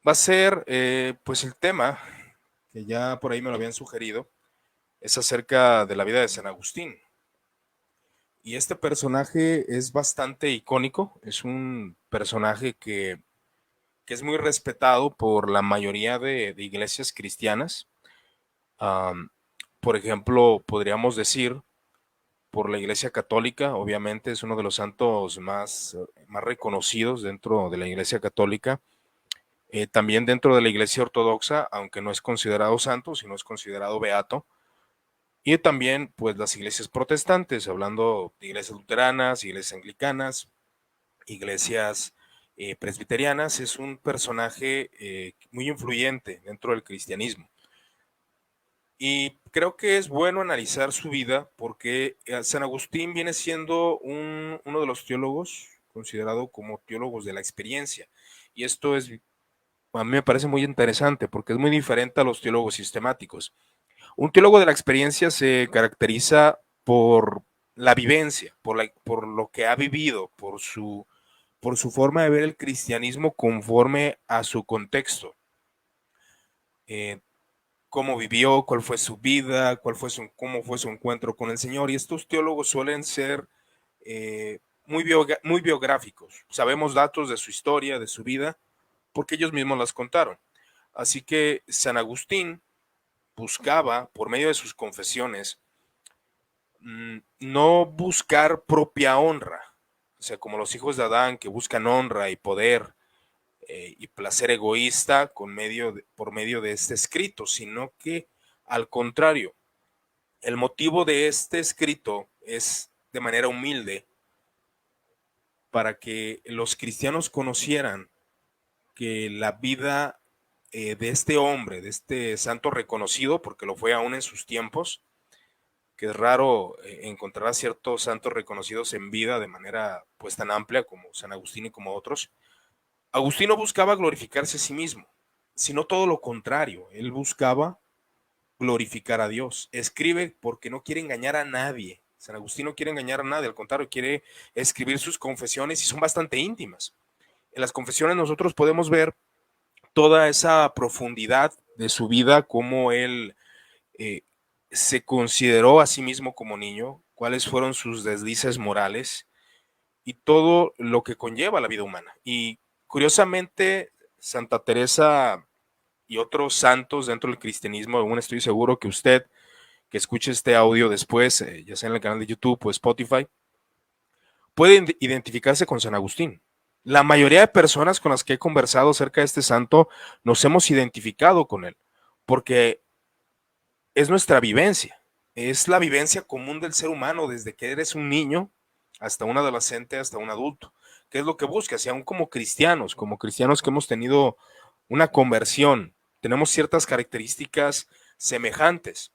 Va a ser, pues el tema, que ya por ahí me lo habían sugerido, es acerca de la vida de San Agustín. Y este personaje es bastante icónico, es un personaje que es muy respetado por la mayoría de iglesias cristianas. Am, por ejemplo, podríamos decir, por la Iglesia Católica, obviamente es uno de los santos más reconocidos dentro de la Iglesia Católica. También dentro de la Iglesia Ortodoxa, aunque no es considerado santo, sino es considerado beato. Y también, pues, las iglesias protestantes, hablando de iglesias luteranas, iglesias anglicanas, iglesias presbiterianas, es un personaje muy influyente dentro del cristianismo. Y creo que es bueno analizar su vida porque San Agustín viene siendo uno de los teólogos considerado como teólogos de la experiencia. Y esto a mí me parece muy interesante porque es muy diferente a los teólogos sistemáticos. Un teólogo de la experiencia se caracteriza por la vivencia, por lo que ha vivido, por su forma de ver el cristianismo conforme a su contexto. Eh, Cómo vivió, cuál fue su vida, cómo fue su encuentro con el Señor. Y estos teólogos suelen ser muy biográficos. Sabemos datos de su historia, de su vida, porque ellos mismos las contaron. Así que San Agustín buscaba, por medio de sus confesiones, no buscar propia honra, o sea, como los hijos de Adán que buscan honra y poder y placer egoísta por medio de este escrito, sino que al contrario, el motivo de este escrito es de manera humilde para que los cristianos conocieran que la vida de este hombre, de este santo reconocido, porque lo fue aún en sus tiempos, que es raro encontrar a ciertos santos reconocidos en vida de manera pues tan amplia como San Agustín y como otros. Agustín no buscaba glorificarse a sí mismo, sino todo lo contrario, él buscaba glorificar a Dios. Escribe porque no quiere engañar a nadie. San Agustín no quiere engañar a nadie, al contrario, quiere escribir sus confesiones y son bastante íntimas. En las confesiones nosotros podemos ver toda esa profundidad de su vida, cómo él eh, se consideró a sí mismo como niño, cuáles fueron sus deslices morales y todo lo que conlleva la vida humana. Y curiosamente, Santa Teresa y otros santos dentro del cristianismo, aún estoy seguro que usted que escuche este audio después, ya sea en el canal de YouTube o Spotify, puede identificarse con San Agustín. La mayoría de personas con las que he conversado acerca de este santo nos hemos identificado con él, porque es nuestra vivencia, es la vivencia común del ser humano desde que eres un niño hasta un adolescente, hasta un adulto. ¿Qué es lo que buscas? Y aún como cristianos que hemos tenido una conversión, tenemos ciertas características semejantes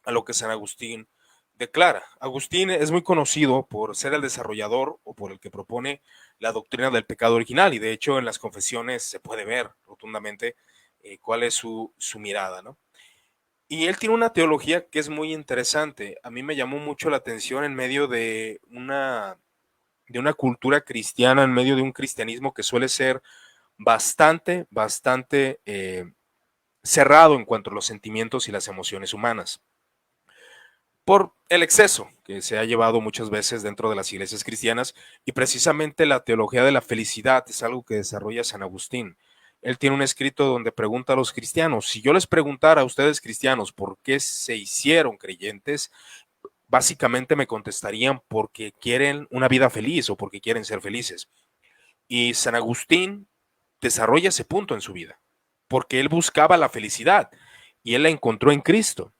a lo que San Agustín declara. Agustín es muy conocido por ser el desarrollador o por el que propone la doctrina del pecado original y de hecho en las confesiones se puede ver rotundamente cuál es su mirada, ¿no? Y él tiene una teología que es muy interesante. A mí me llamó mucho la atención en medio de una cultura cristiana, en medio de un cristianismo que suele ser bastante cerrado en cuanto a los sentimientos y las emociones humanas. Por el exceso que se ha llevado muchas veces dentro de las iglesias cristianas y precisamente la teología de la felicidad es algo que desarrolla San Agustín. Él tiene un escrito donde pregunta a los cristianos, si yo les preguntara a ustedes cristianos por qué se hicieron creyentes, básicamente me contestarían porque quieren una vida feliz o porque quieren ser felices. Y San Agustín desarrolla ese punto en su vida, porque él buscaba la felicidad y él la encontró en Cristo.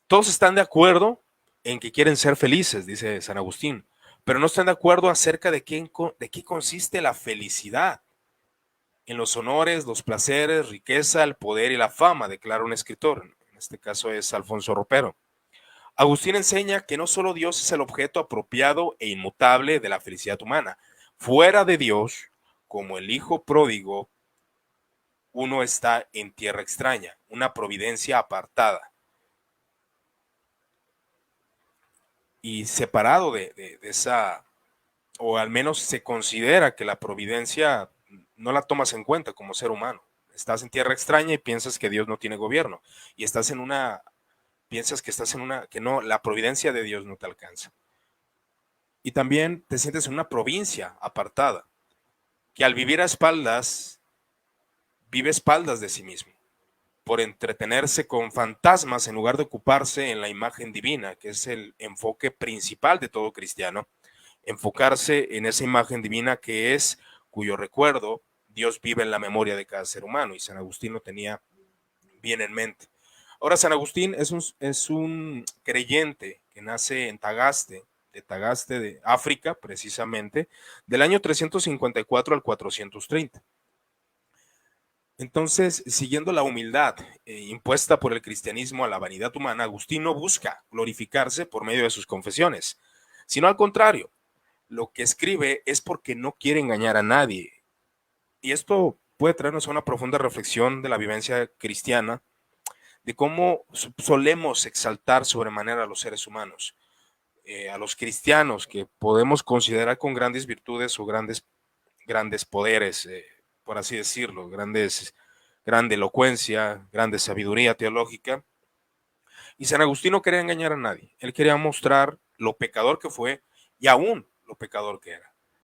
Todos están de acuerdo en que quieren ser felices, dice San Agustín, pero no están de acuerdo acerca de qué consiste la felicidad. En los honores, los placeres, riqueza, el poder y la fama, declara un escritor, en este caso es Alfonso Ropero. Agustín enseña que no solo Dios es el objeto apropiado e inmutable de la felicidad humana. Fuera de Dios, como el hijo pródigo, uno está en tierra extraña, una providencia apartada y separado de esa, o al menos se considera que la providencia no la tomas en cuenta como ser humano. Estás en tierra extraña y piensas que Dios no tiene gobierno. Y piensas que estás en una, que no, la providencia de Dios no te alcanza. Y también te sientes en una provincia apartada, que al vivir a espaldas, vive a espaldas de sí mismo, por entretenerse con fantasmas en lugar de ocuparse en la imagen divina, que es el enfoque principal de todo cristiano, enfocarse en esa imagen divina que es, cuyo recuerdo Dios vive en la memoria de cada ser humano, y San Agustín lo tenía bien en mente. Ahora, San Agustín es un creyente que nace en Tagaste de África, precisamente, del año 354 al 430. Entonces, siguiendo la humildad impuesta por el cristianismo a la vanidad humana, Agustín no busca glorificarse por medio de sus confesiones, sino al contrario, lo que escribe es porque no quiere engañar a nadie. Y esto puede traernos a una profunda reflexión de la vivencia cristiana, de cómo solemos exaltar sobremanera a los seres humanos, a los cristianos que podemos considerar con grandes virtudes o grandes poderes, por así decirlo, grande elocuencia, grande sabiduría teológica. Y San Agustín no quería engañar a nadie, él quería mostrar lo pecador que fue y aún lo pecador que era.